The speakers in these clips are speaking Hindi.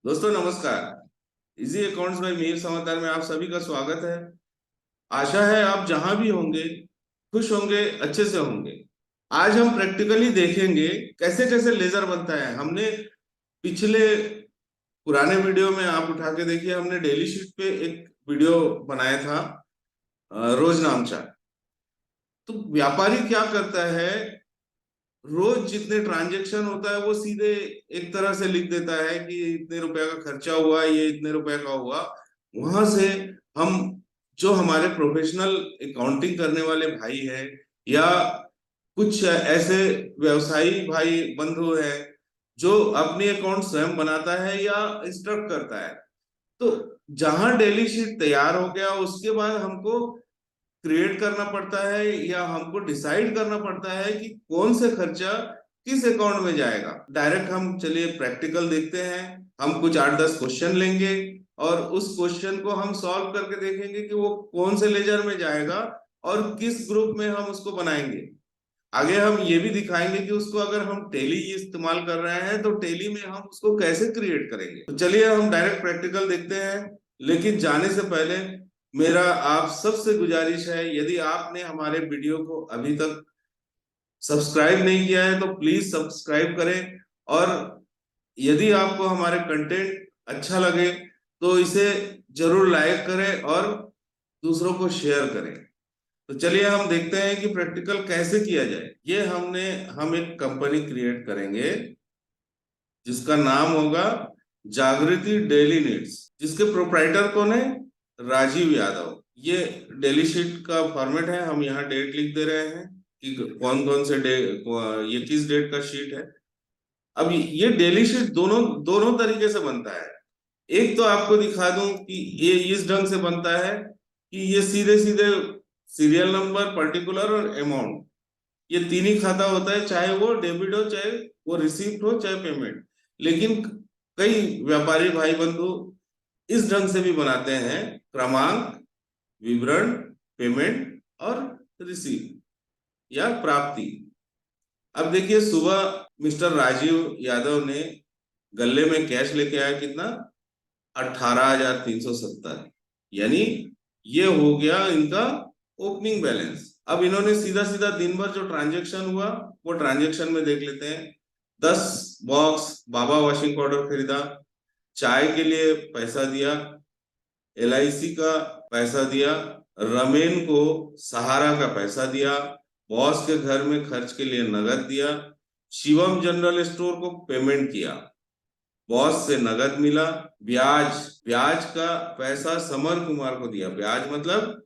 दोस्तों नमस्कार। इजी अकाउंट्स बाय मीर समाचार में आप सभी का स्वागत है। आशा है आप जहां भी होंगे खुश होंगे, अच्छे से होंगे। आज हम प्रैक्टिकली देखेंगे कैसे कैसे लेजर बनता है। हमने पिछले पुराने वीडियो में आप उठा के देखिए, हमने डेली शीट पे एक वीडियो बनाया था रोज नामचा। तो व्यापारी क्या करता है, रोज जितने ट्रांजैक्शन होता है वो सीधे एक तरह से लिख देता है कि इतने रुपए का खर्चा हुआ, ये इतने रुपए का हुआ। वहां से हम जो हमारे प्रोफेशनल अकाउंटिंग करने वाले भाई है या कुछ ऐसे व्यवसायी भाई बंधु है जो अपनी अकाउंट स्वयं बनाता है या इंस्ट्रक्ट करता है, तो जहां डेली शीट तैयार हो गया उसके बाद हमको क्रिएट करना पड़ता है या हमको डिसाइड करना पड़ता है कि कौन से खर्चा किस अकाउंट में जाएगा। डायरेक्ट हम चलिए प्रैक्टिकल देखते हैं। हम कुछ 8-10 क्वेश्चन लेंगे और उस क्वेश्चन को हम सॉल्व करके देखेंगे कि वो कौन से लेजर में जाएगा और किस ग्रुप में हम उसको बनाएंगे। आगे हम ये भी दिखाएंगे कि उसको अगर हम टेली इस्तेमाल कर रहे हैं तो टेली में हम उसको कैसे क्रिएट करेंगे। तो चलिए हम डायरेक्ट प्रैक्टिकल देखते हैं। लेकिन जाने से पहले मेरा आप सबसे गुजारिश है, यदि आपने हमारे वीडियो को अभी तक सब्सक्राइब नहीं किया है तो प्लीज सब्सक्राइब करें, और यदि आपको हमारे कंटेंट अच्छा लगे तो इसे जरूर लाइक करें और दूसरों को शेयर करें। तो चलिए हम देखते हैं कि प्रैक्टिकल कैसे किया जाए। ये हम एक कंपनी क्रिएट करेंगे जिसका नाम होगा जागृति डेली नीड्स, जिसके प्रोप्राइटर कौन है, राजीव यादव। ये डेली शीट का फॉर्मेट है। हम यहाँ डेट लिख दे रहे हैं कि कौन कौन से ये किस डेट का शीट है। अब ये डेली शीट दोनों दोनों तरीके से बनता है। एक तो आपको दिखा दूं कि ये इस ढंग से बनता है कि ये सीधे सीधे सीरियल नंबर, पर्टिकुलर और अमाउंट, ये तीन ही खाता होता है, चाहे वो डेबिट हो, चाहे वो रिसीप्ट हो, चाहे पेमेंट। लेकिन कई व्यापारी भाई बंधु इस ढंग से भी बनाते हैं, क्रमांक, विवरण, पेमेंट और रिसीप्ट या प्राप्ति। अब देखिए, सुबह मिस्टर राजीव यादव ने गले में कैश लेके आया कितना, 18,370, यानी ये हो गया इनका ओपनिंग बैलेंस। अब इन्होंने सीधा सीधा दिन भर जो ट्रांजेक्शन हुआ वो ट्रांजेक्शन में देख लेते हैं। 10 बॉक्स बाबा वॉशिंग पाउडर खरीदा, चाय के लिए पैसा दिया, LIC का पैसा दिया, रमेन को सहारा का पैसा दिया, बॉस के घर में खर्च के लिए नगद दिया, शिवम जनरल स्टोर को पेमेंट किया, बॉस से नगद मिला, ब्याज ब्याज का पैसा समर कुमार को दिया। ब्याज मतलब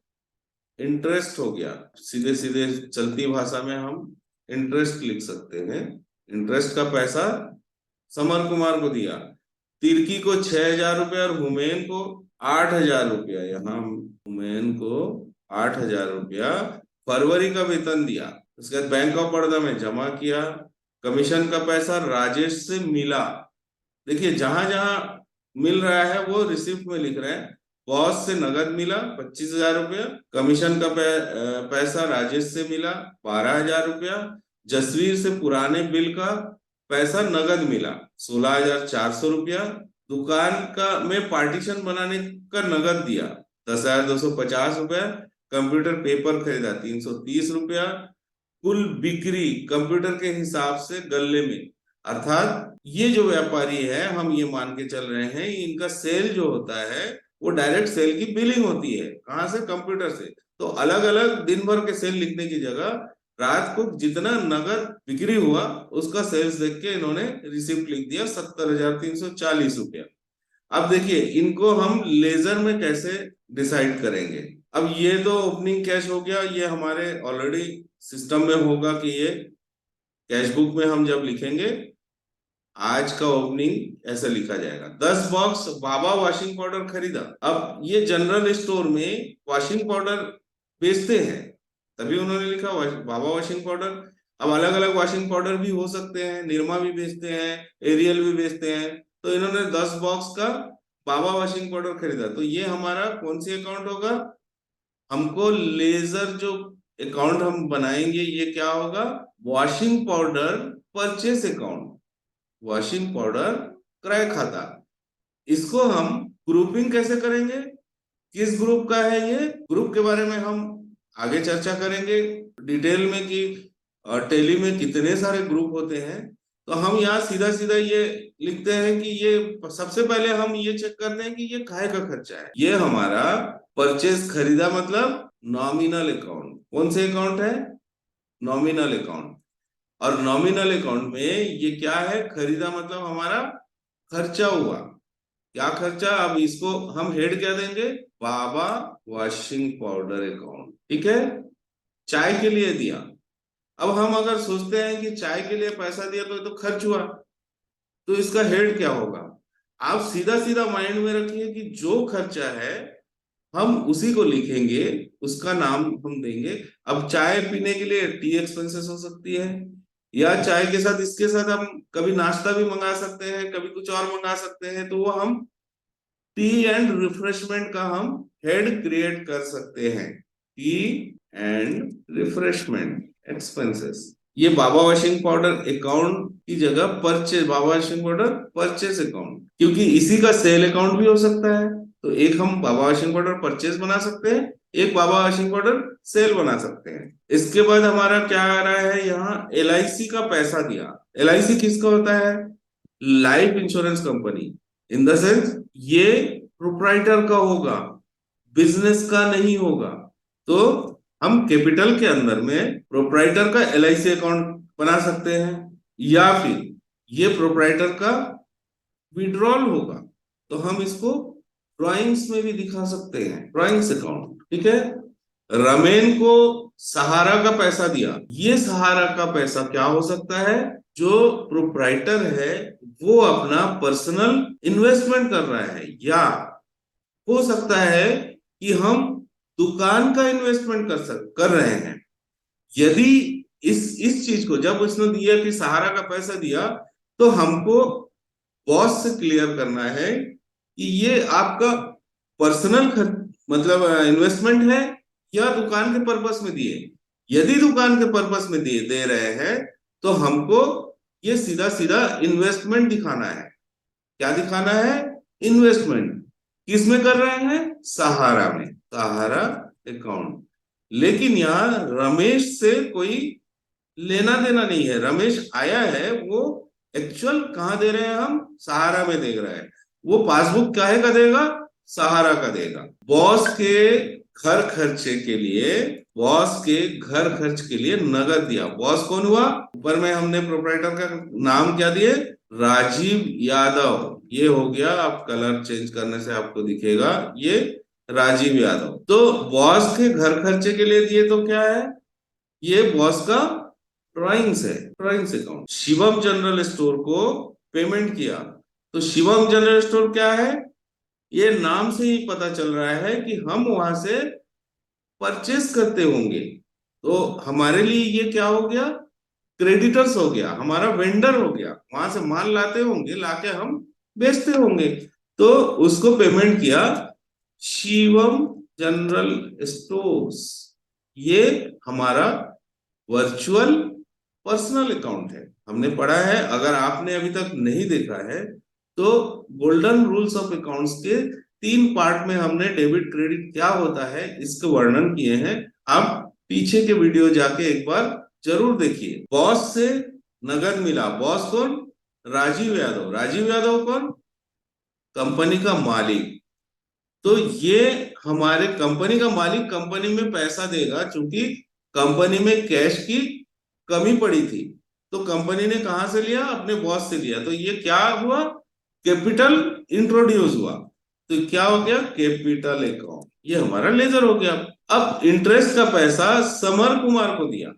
इंटरेस्ट हो गया, सीधे सीधे चलती भाषा में हम इंटरेस्ट लिख सकते हैं। इंटरेस्ट का पैसा समर कुमार को दिया। तिर्की को 6,000 रुपया और हुमैन को 8,000 रुपया। यहाँ हुमैन को 8,000 रुपया फरवरी का वेतन दिया। उसके बाद बैंक ऑफ बड़ौदा में जमा किया। कमीशन का पैसा राजेश से मिला। देखिए, जहां जहां मिल रहा है वो रिसिप्ट में लिख रहे हैं। बॉस से नगद मिला 25,000 रुपया, कमीशन का पैसा राजेश से मिला 12,000 रुपया, जसवीर से पुराने बिल का पैसा नगद मिला 16,400 रुपया, दुकान का में पार्टीशन बनाने का नगद दिया 10,250 रुपया, कंप्यूटर पेपर खरीदा 330 रुपया। कुल बिक्री कंप्यूटर के हिसाब से गल्ले में, अर्थात ये जो व्यापारी है, हम ये मान के चल रहे हैं इनका सेल जो होता है वो डायरेक्ट सेल की बिलिंग होती है। कहां से, कंप्यूटर से। तो अलग अलग दिन भर के सेल लिखने की जगह रात को जितना नगद बिक्री हुआ उसका सेल्स देख के इन्होंने रिसिप्ट लिख दिया 70,340 रुपया। अब देखिए, इनको हम लेजर में कैसे डिसाइड करेंगे। अब ये तो ओपनिंग कैश हो गया, ये हमारे ऑलरेडी सिस्टम में होगा कि ये कैश बुक में हम जब लिखेंगे आज का ओपनिंग ऐसा लिखा जाएगा। 10 बॉक्स बाबा वॉशिंग पाउडर खरीदा। अब ये जनरल स्टोर में वॉशिंग पाउडर बेचते हैं, तभी उन्होंने लिखा बाबा वॉशिंग पाउडर। अब अलग अलग वॉशिंग पाउडर भी हो सकते हैं, निरमा भी बेचते हैं, एरियल भी बेचते हैं। तो इन्होंने 10 बॉक्स का बाबा वॉशिंग पाउडर खरीदा। तो ये हमारा कौन सी अकाउंट होगा, हमको लेजर जो अकाउंट हम बनाएंगे ये क्या होगा, washing powder purchase account, washing powder क्रय खाता। इसको हम ग्रुपिंग कैसे करेंगे, किस ग्रुप का है ये, ग्रुप के बारे में हम आगे चर्चा करेंगे डिटेल में कि टैली में कितने सारे ग्रुप होते हैं। तो हम यहाँ सीधा सीधा ये लिखते हैं कि ये सबसे पहले हम ये चेक करते हैं कि ये काहे का खर्चा है। ये हमारा परचेज, खरीदा मतलब नॉमिनल अकाउंट। कौन से अकाउंट है, नॉमिनल अकाउंट। और नॉमिनल अकाउंट में ये क्या है, खरीदा मतलब हमारा खर्चा हुआ। क्या खर्चा, अब इसको हम हेड क्या देंगे, बाबा वॉशिंग पाउडर अकाउंट। ठीक है, चाय के लिए दिया। अब हम अगर सोचते हैं कि चाय के लिए पैसा दिया तो ये तो खर्च हुआ, तो इसका हेड क्या होगा। आप सीधा सीधा माइंड में रखिए कि जो खर्चा है हम उसी को लिखेंगे, उसका नाम हम देंगे। अब चाय पीने के लिए टी एक्सपेंसेस हो सकती है, या चाय के साथ इसके साथ हम कभी नाश्ता भी मंगा सकते हैं, कभी कुछ और मंगा सकते हैं, तो वो हम टी एंड रिफ्रेशमेंट का हम हेड क्रिएट कर सकते हैं, टी एंड रिफ्रेशमेंट एक्सपेंसेस। ये बाबा वॉशिंग पाउडर अकाउंट की जगह परचेज, बाबा वॉशिंग पाउडर परचेज अकाउंट, क्योंकि इसी का सेल अकाउंट भी हो सकता है। तो एक हम बाबा वॉशिंग पाउडर परचेज बना सकते हैं, एक बाबा वॉशिंग पाउडर सेल बना सकते हैं। इसके बाद हमारा क्या आ रहा है, यहाँ LIC का पैसा दिया। LIC किसका होता है, life insurance company. In the sense ये प्रोप्राइटर का होगा, बिजनेस का नहीं होगा। तो हम कैपिटल के अंदर में प्रोप्राइटर का LIC अकाउंट बना सकते हैं, या फिर ये प्रोप्राइटर का विड्रॉल होगा तो हम इसको ड्राइंग्स में भी दिखा सकते हैं, ड्राइंग्स अकाउंट। ठीक है, रमेन को सहारा का पैसा दिया। ये सहारा का पैसा क्या हो सकता है, जो प्रोप्राइटर है वो अपना पर्सनल इन्वेस्टमेंट कर रहा है, या हो सकता है कि हम दुकान का इन्वेस्टमेंट कर रहे हैं। यदि इस चीज को जब उसने दिया कि सहारा का पैसा दिया, तो हमको बॉस से क्लियर करना है कि ये आपका पर्सनल मतलब इन्वेस्टमेंट है या दुकान के पर्पस में दिए। यदि दुकान के पर्पस में दिए दे रहे हैं तो हमको ये सीधा सीधा इन्वेस्टमेंट दिखाना है। क्या दिखाना है, इन्वेस्टमेंट। किस में कर रहे हैं, सहारा में, सहारा अकाउंट। लेकिन यहाँ रमेश से कोई लेना देना नहीं है। रमेश आया है, वो एक्चुअल कहाँ दे रहे हैं, हम सहारा में दे रहे हैं। वो पासबुक काहे का देगा, सहारा का देगा। बॉस के घर खर्चे के लिए, बॉस के घर खर्च के लिए नगद दिया। बॉस कौन हुआ, ऊपर में हमने प्रोप्राइटर का नाम क्या दिए, राजीव यादव। ये हो गया, आप कलर चेंज करने से आपको दिखेगा ये राजीव यादव। तो बॉस के घर खर्चे के लिए दिए तो क्या है, ये बॉस का ड्राइंग्स है, drawings account. Shivam general store को पेमेंट किया। तो शिवम जनरल स्टोर क्या है, ये नाम से ही पता चल रहा है कि हम वहां से परचेस करते होंगे। तो हमारे लिए ये क्या हो गया, क्रेडिटर्स हो गया, हमारा वेंडर हो गया। वहां से माल लाते होंगे, लाके हम बेचते होंगे। तो उसको पेमेंट किया शिवम जनरल स्टोर्स। ये हमारा वर्चुअल पर्सनल अकाउंट है, हमने पढ़ा है। अगर आपने अभी तक नहीं देखा है तो गोल्डन रूल्स ऑफ अकाउंट्स के 3 पार्ट में हमने डेबिट क्रेडिट क्या होता है इसके वर्णन किए हैं। आप पीछे के वीडियो जाके एक बार जरूर देखिए। बॉस से नगद मिला, बॉस कौन, राजीव यादव। राजीव यादव कौन, कंपनी का मालिक। तो ये हमारे कंपनी का मालिक कंपनी में पैसा देगा, क्योंकि कंपनी में कैश की कमी पड़ी थी। तो कंपनी ने कहां से लिया, अपने बॉस से लिया। तो ये क्या हुआ, कैपिटल इंट्रोड्यूस हुआ। तो क्या हो गया, कैपिटल अकाउंट। ये हमारा लेजर हो गया। अब इंटरेस्ट का पैसा समर कुमार को दिया।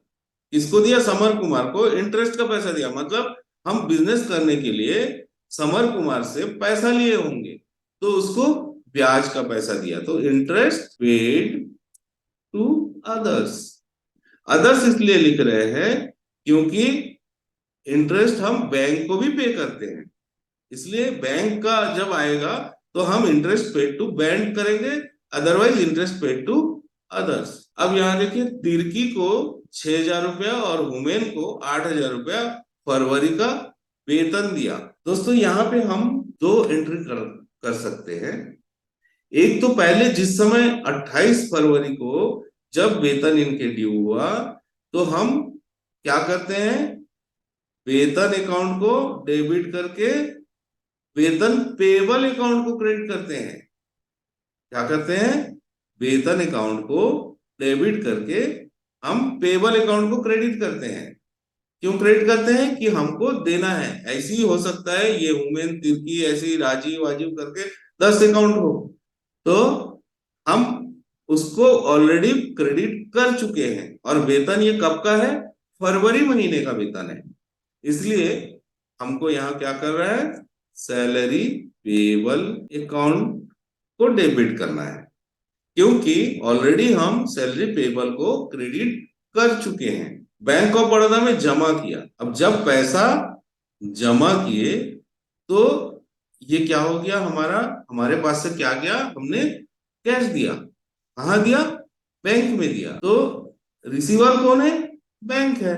किसको दिया, समर कुमार को इंटरेस्ट का पैसा दिया। मतलब हम बिजनेस करने के लिए समर कुमार से पैसा लिए होंगे, तो उसको ब्याज का पैसा दिया। तो interest paid to others. Others इसलिए लिख रहे हैं क्योंकि इंटरेस्ट हम बैंक को भी पे करते हैं, इसलिए बैंक का जब आएगा तो हम इंटरेस्ट पेड टू बैंक करेंगे, otherwise interest paid to others. अब यहाँ देखिए, तिर्की को 6,000 रुपया और हुमेन को 8,000 रुपया फरवरी का वेतन दिया। दोस्तों यहाँ पे हम 2 एंट्री कर सकते हैं। एक तो पहले जिस समय 28 फरवरी को जब वेतन इनके ड्यू हुआ, तो हम क्या करते हैं, वेतन अकाउंट को डेबिट करके वेतन पेबल अकाउंट को क्रेडिट करते हैं। क्या करते हैं, वेतन अकाउंट को डेबिट करके हम पेबल अकाउंट को क्रेडिट करते हैं। क्यों क्रेडिट करते हैं, कि हमको देना है। ऐसे ही हो सकता है ये हुमेन तिर्की ऐसी राजीव वाजीव करके 10 अकाउंट हो, तो हम उसको ऑलरेडी क्रेडिट कर चुके हैं। और वेतन ये कब का है, फरवरी महीने का वेतन है। इसलिए हमको यहाँ क्या कर रहा है, सैलरी पेबल अकाउंट को डेबिट करना है, क्योंकि ऑलरेडी हम सैलरी पेबल को क्रेडिट कर चुके हैं, बैंक ऑफ बड़ौदा में जमा किया। अब जब पैसा जमा किए तो ये क्या हो गया, हमारे पास से क्या गया, हमने कैश दिया। कहाँ दिया, बैंक में दिया। तो रिसीवर कौन है, बैंक है।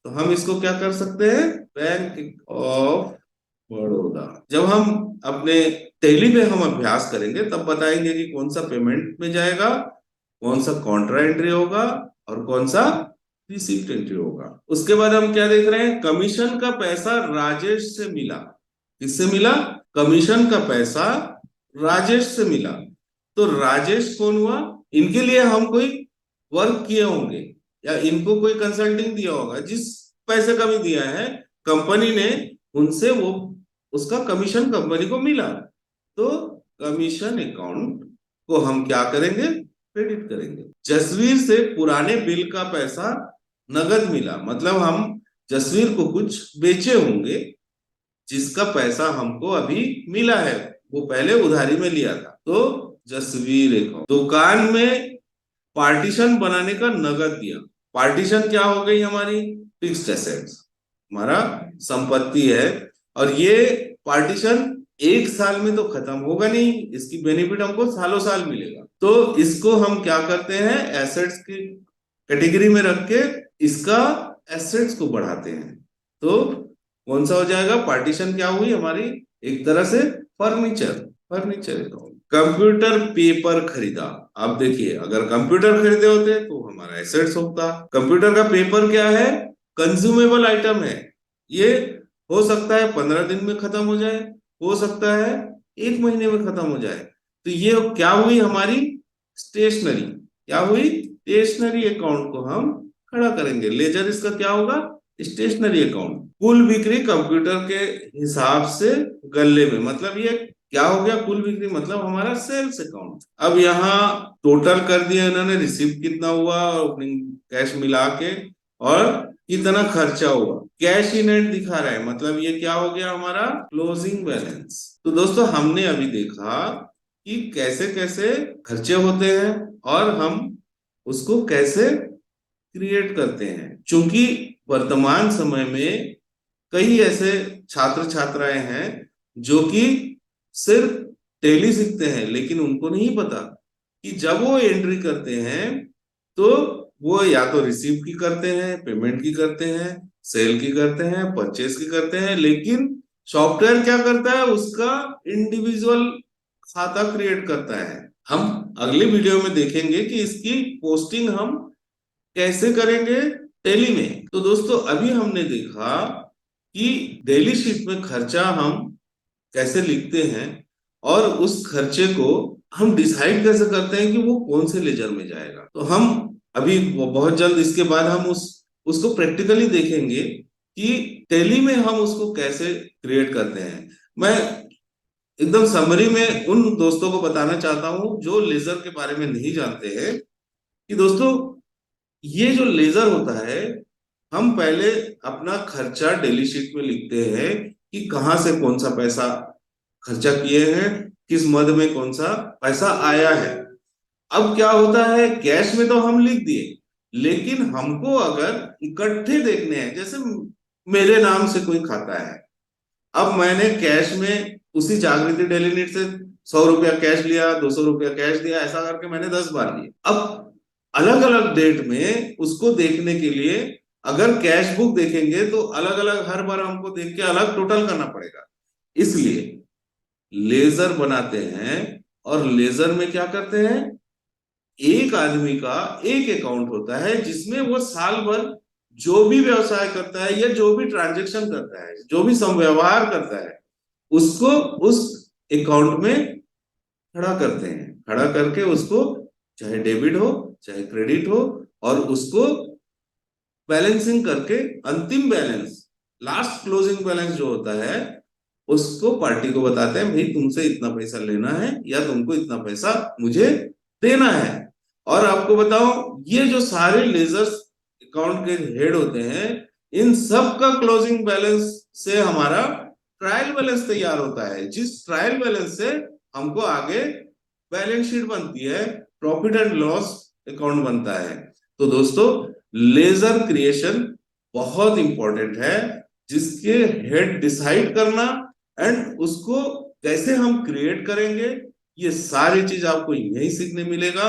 तो हम इसको क्या कर सकते हैं, बैंक ऑफ बड़ौदा। जब हम अपने टैली में हम अभ्यास करेंगे तब बताएंगे कि कौन सा पेमेंट में जाएगा, कौन सा कॉन्ट्रा एंट्री होगा और कौन सा रिसीप्ट एंट्री होगा। उसके बाद हम क्या देख रहे हैं, कमीशन का पैसा राजेश से मिला। किससे मिला, कमीशन का पैसा राजेश से मिला। तो राजेश कौन हुआ, इनके लिए हम कोई वर्क किए होंगे या इनको कोई कंसल्टिंग दिया होगा, जिस पैसे का भी दिया है कंपनी ने, उनसे वो उसका कमीशन कंपनी को मिला। तो कमीशन अकाउंट को हम क्या करेंगे, क्रेडिट करेंगे। जसवीर से पुराने बिल का पैसा नगद मिला, मतलब हम जसवीर को कुछ बेचे होंगे जिसका पैसा हमको अभी मिला है, वो पहले उधारी में लिया था। तो जसवीर अकाउंट। दुकान में पार्टीशन बनाने का नगद दिया। पार्टीशन क्या हो गई, हमारी फिक्स्ड एसेट्स, हमारा संपत्ति है। और ये पार्टीशन एक साल में तो खत्म होगा नहीं, इसकी बेनिफिट हमको सालों साल मिलेगा। तो इसको हम क्या करते हैं, एसेट्स की कैटेगरी में रख के इसका एसेट्स को बढ़ाते हैं। तो कौन सा हो जाएगा, पार्टीशन क्या हुई हमारी, एक तरह से फर्नीचर। फर्नीचर कंप्यूटर पेपर खरीदा। आप देखिए, अगर कंप्यूटर खरीदे होते तो हमारा एसेट्स होता। कंप्यूटर का पेपर क्या है, कंज्यूमेबल आइटम है। ये हो सकता है 15 दिन में खत्म हो जाए, हो सकता है 1 महीने में खत्म हो जाए। तो ये क्या हुई हमारी स्टेशनरी। क्या हुई, स्टेशनरी अकाउंट को हम खड़ा करेंगे। लेजर इसका क्या होगा, स्टेशनरी अकाउंट। कुल बिक्री कंप्यूटर के हिसाब से गल्ले में, मतलब ये क्या हो गया, कुल बिक्री मतलब हमारा सेल्स अकाउंट। अब यहाँ टोटल कर दिया इन्होंने, रिसिप्ट कितना हुआ ओपनिंग कैश मिला के, और कितना खर्चा हुआ, कैश इन हैंड दिखा रहा है, मतलब ये क्या हो गया हमारा क्लोजिंग बैलेंस। तो दोस्तों हमने अभी देखा कि कैसे कैसे खर्चे होते हैं और हम उसको कैसे क्रिएट करते हैं। क्योंकि वर्तमान समय में कई ऐसे छात्र छात्राएं हैं जो कि सिर्फ टैली सीखते हैं, लेकिन उनको नहीं पता कि जब वो एंट्री करते हैं तो वो या तो रिसीव की करते हैं, पेमेंट की करते हैं, सेल की करते हैं, परचेज की करते हैं, लेकिन सॉफ्टवेयर क्या करता है, उसका इंडिविजुअल खाता क्रिएट करता है। हम अगले वीडियो में देखेंगे कि इसकी पोस्टिंग हम कैसे करेंगे टैली में। तो दोस्तों अभी हमने देखा कि डेली शीट में खर्चा हम कैसे लिखते हैं और उस खर्चे को हम डिसाइड कैसे करते हैं कि वो कौन से लेजर में जाएगा। तो हम अभी बहुत जल्द इसके बाद हम उसको प्रैक्टिकली देखेंगे कि टैली में हम उसको कैसे क्रिएट करते हैं। मैं एकदम समरी में उन दोस्तों को बताना चाहता हूं जो लेजर के बारे में नहीं जानते हैं, कि दोस्तों ये जो लेजर होता है, हम पहले अपना खर्चा डेली शीट में लिखते हैं कि कहाँ से कौन सा पैसा खर्चा किए हैं, किस मद में कौन सा पैसा आया है। अब क्या होता है, कैश में तो हम लिख दिए, लेकिन हमको अगर इकट्ठे देखने हैं, जैसे मेरे नाम से कोई खाता है, अब मैंने कैश में उसी जागृति डेली नीड से 100 रुपया कैश लिया, 200 रुपया कैश दिया, ऐसा करके मैंने 10 बार लिया। अब अलग अलग डेट में उसको देखने के लिए अगर कैश बुक देखेंगे तो अलग अलग हर बार हमको देख के अलग टोटल करना पड़ेगा। इसलिए लेजर बनाते हैं, और लेजर में क्या करते हैं, एक आदमी का एक अकाउंट होता है जिसमें वो साल भर जो भी व्यवसाय करता है या जो भी ट्रांजैक्शन करता है, जो भी संव्यवहार करता है, उसको उस अकाउंट में खड़ा करते हैं। खड़ा करके उसको, चाहे डेबिट हो चाहे क्रेडिट हो, और उसको बैलेंसिंग करके अंतिम बैलेंस, लास्ट क्लोजिंग बैलेंस जो होता है, उसको पार्टी को बताते हैं, भाई तुमसे इतना पैसा लेना है या तुमको इतना पैसा मुझे देना है। और आपको बताओ, ये जो सारे लेजर्स अकाउंट के हेड होते हैं, इन सब का क्लोजिंग बैलेंस से हमारा ट्रायल बैलेंस तैयार होता है, जिस ट्रायल बैलेंस से हमको आगे बैलेंस शीट बनती है, प्रॉफिट एंड लॉस अकाउंट बनता है। तो दोस्तों, लेजर क्रिएशन बहुत इंपॉर्टेंट है, जिसके हेड डिसाइड करना एंड उसको कैसे हम क्रिएट करेंगे, ये सारी चीज आपको यही सीखने मिलेगा।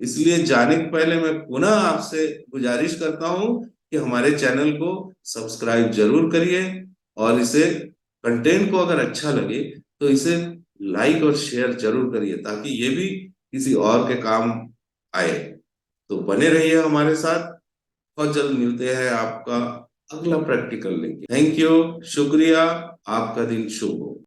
इसलिए जाने के पहले मैं पुनः आपसे गुजारिश करता हूं कि हमारे चैनल को सब्सक्राइब जरूर करिए, और इसे, कंटेंट को अगर अच्छा लगे तो इसे लाइक और शेयर जरूर करिए, ताकि ये भी किसी और के काम आए। तो बने रहिए हमारे साथ। बहुत जल्द मिलते हैं आपका अगला प्रैक्टिकल लेके। थैंक यू, शुक्रिया, आपका दिन शुभ हो।